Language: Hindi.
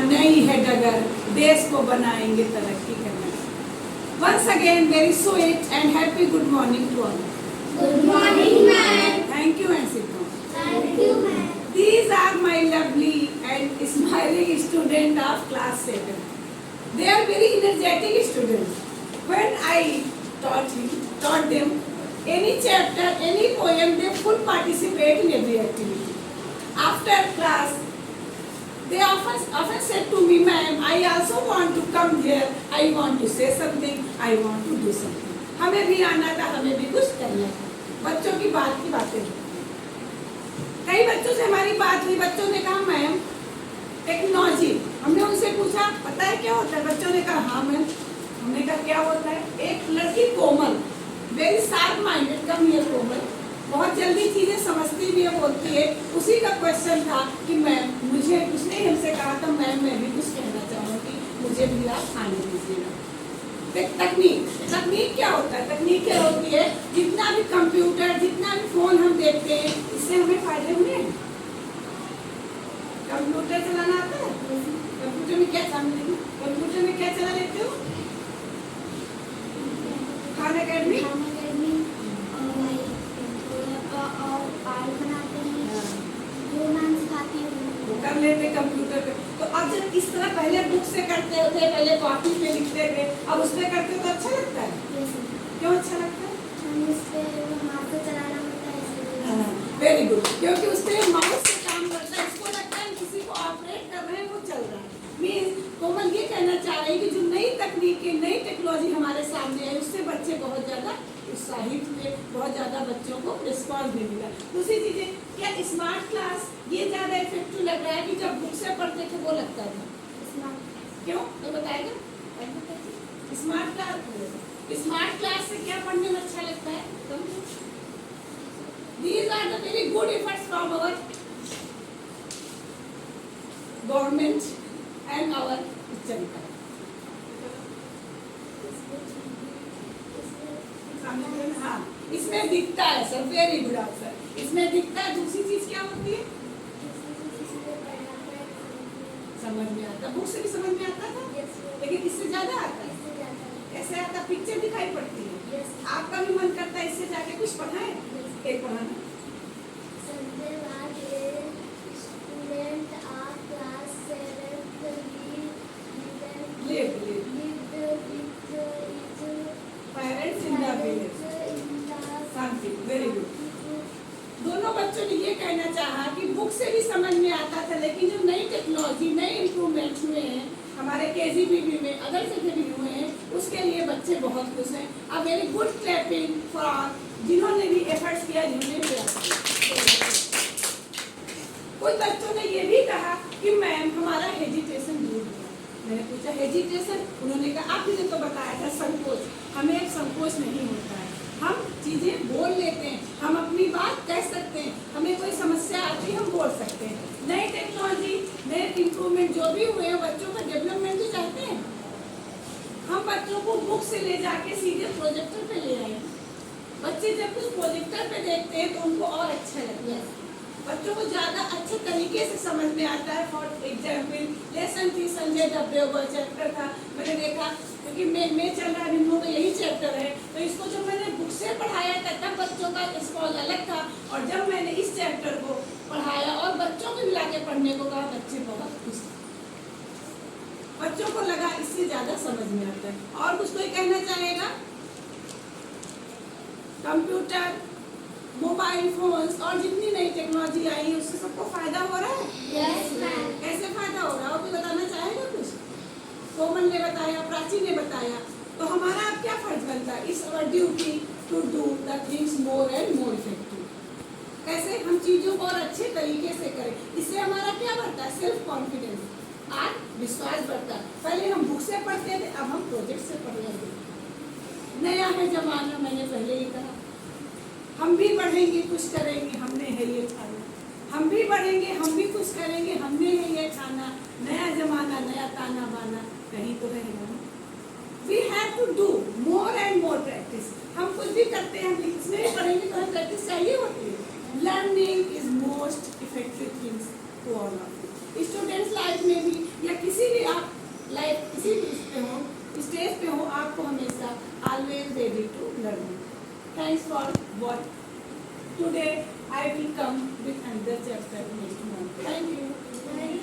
नई है डगर, देश को बनाएंगे तरक्की करना। Once again, very sweet and happy good morning to all. Good morning, ma'am. Thank you and sit down. Thank you, ma'am. These are my lovely and smiling students of class 7. They are very energetic students. When I taught them any chapter, any poem, they full participate in every activity. After class, they often said to me, ma'am, I also want to come here. I want to say something. I want to do something. हमें भी आना था, हमें भी कुछ करना था. बच्चों की बातें होती. कई बच्चों से हमारी बात हुई. बच्चों ने कहा, मैम, टेक्नोलॉजी. हमने उनसे पूछा, पता है क्या होता है? बच्चों ने कहा, हाँ मैम. हमने कहा, क्या होता है? एक लड़की Komal, very sharp minded, come here Komal, बहुत जल्दी चीजें समझती भी है, बोलती है. उसी का क्वेश्चन था कि मैम, मुझे उसने हमसे कहा था, मैम मैं भी कुछ कहना चाहूँगी, मुझे भी आप आने दीजिएगा. तकनीक क्या होता है? तकनीक क्या होती है? जितना भी कंप्यूटर, जितना भी फोन हम देखते हैं, इससे हमें फायदे हुए हैं. कंप्यूटर चलाना आता है? कंप्यूटर में क्या कंप्यूटर में क्या चला लेते हो? खान अकेडमी कर लेते कंप्यूटर पे. तो अब जब इस तरह पहले बुक से करते होते, पहले कॉपी पे लिखते थे, अब उस पे करते हो तो अच्छा लगता है. क्यों अच्छा लगता है? Very good. क्योंकि उस पे माउस से काम करता है. इसको लगता है किसी को ऑपरेट कर रहे हैं, वो चल रहा है. मीन्स कोमल ये कहना चाह रही है कि जो नई तकनीकी, नई टेक्नोलॉजी हमारे सामने आई, उससे बच्चे बहुत ज्यादा उत्साहित हुए, बहुत ज्यादा बच्चों को रिस्पॉन्स भी मिला. दूसरी चीजें, क्या स्मार्ट क्लास ये ज्यादा इफेक्टिव लग रहा है कि जब बुक से पढ़ते थे वो लगता था? क्यों? तो बताएगा. स्मार्ट क्लास से क्या पढ़ने में अच्छा लगता है? These are the very good efforts from our government and our historical. हाँ, इसमें दिखता है सर. Very good answer. इसमें दिखता है. दूसरी चीज क्या होती है? समझ में आता. बुक से भी समझ में आता था, लेकिन इससे ज्यादा आता है. कैसे आता? पिक्चर दिखाई पड़ती है. आपका भी मन करता है इससे जाके कुछ पढ़ाएं. एक पढ़ाना. Parents in the village. Very good. दोनों बच्चों ने ये कहना चाहा कि बुक से भी समझ में आता था, लेकिन जो नई टेक्नोलॉजी, नए इम्प्रूवमेंट हुए हैं हमारे KGBB में, अदर जगह भी हुए हैं, उसके लिए बच्चे बहुत खुश हैं. A very good clapping for जिन्होंने भी एफर्ट्स किया, जिन्होंने भी. कुछ बच्चों ने ये भी कहा कि मैम हमारा हेजिटेशन दूर हुआ. मैंने पूछा हेजिटेशन? उन्होंने कहा आपने तो बताया था संकोच. हमें एक संकोच नहीं होता है. हम चीजें बोल लेते हैं, हम अपनी बात कह सकते हैं, हमें कोई समस्या आती है हम बोल सकते हैं. नई टेक्नोलॉजी, नए इम्प्रूवमेंट जो भी हुए हैं, बच्चों का डेवलपमेंट तो चाहते हैं. हम बच्चों को बुक से ले जाके सीधे प्रोजेक्टर पे ले आए. बच्चे जब कुछ प्रोजेक्टर पे देखते हैं तो उनको और अच्छा लगता है. बच्चों को ज्यादा अच्छे तरीके से समझ में आता है. For example, lesson 3 Sanjay W chapter था. मैंने देखा क्योंकि मैं चल रहा है, तो यही चैप्टर है, तो इसको जब मैंने बुक से पढ़ाया था तब बच्चों का रिस्पॉन्स अलग था, और जब मैंने इस चैप्टर को पढ़ाया और बच्चों को मिला के पढ़ने को कहा, बच्चे बहुत खुश थे. बच्चों को लगा इससे ज्यादा समझ में आता है. और कुछ कोई कहना चाहेगा? कंप्यूटर, मोबाइल फोन्स और जितनी नई टेक्नोलॉजी आई है उससे सबको फायदा हो रहा है. Yes, ma'am. कैसे फायदा हो रहा है? और कोई बताना चाहेगा कुछ? कोमल ने बताया, प्राची ने बताया. तो हमारा अब क्या फर्ज बनता है? It's our duty to do the things more and more effective. कैसे हम चीजों को और अच्छे तरीके से करें. इससे हमारा क्या बढ़ता है? सेल्फ कॉन्फिडेंस, आत्मविश्वास बढ़ता है. पहले हम बुक से पढ़ते थे, अब हम प्रोजेक्ट से पढ़ रहे हैं. नया है जमाना. मैंने पहले ही कहा, हम भी बढ़ेंगे, कुछ करेंगे, हमने है ये ठाना. हम भी बढ़ेंगे, हम भी कुछ करेंगे, हमने है ये ठाना. नया जमाना, नया ताना बाना कहीं तो रहेगा. We have to do more and more practice. हम कुछ भी करते हैं, हम इसमें भी पढ़ेंगे तो हमें प्रैक्टिस चाहिए होती है. Learning is most effective things to all of you. Students life में भी या किसी कर दूँ. Thanks for what. Today I will come with another chapter next month. Thank you.